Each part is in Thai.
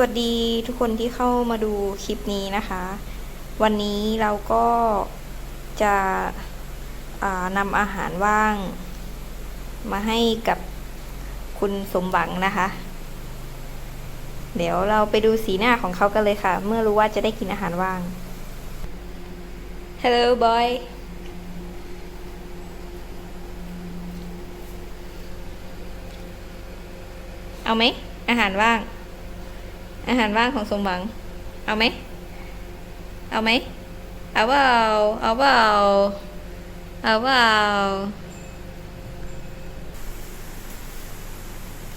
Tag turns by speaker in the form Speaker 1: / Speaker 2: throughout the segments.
Speaker 1: วัสดีทุกคนที่เข้ามาดูคลิปนี้นะคะ วันนี้เราก็จะนำอาหารว่างมาให้กับคุณสมหวังนะคะ เดี๋ยวเราไปดูสีหน้าของเขากันเลยค่ะ เมื่อรู้ว่าจะได้กินอาหารว่าง Hello boy เอาไหมอาหารว่าง อาหารว่างของสมหวัง เอาไหม เอาไหม เอาเปล่าเอาเปล่าเอาเปล่า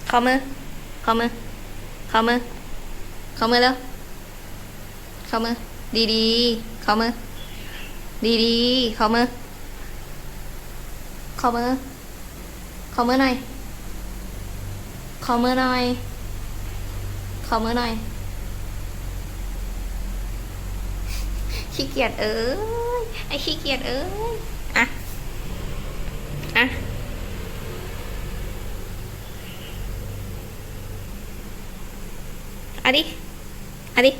Speaker 1: เข้ามือเข้ามือเข้ามือเข้ามือแล้วเข้ามือดีๆเข้ามือดีๆเข้ามือเข้ามือเข้ามือหน่อยเข้ามือหน่อยเข้ามือหน่อยขี้เกียจเอ้ยไอ้ขี้เกียจเอ้ยอ่ะอ่ะเอาดิเอาดิ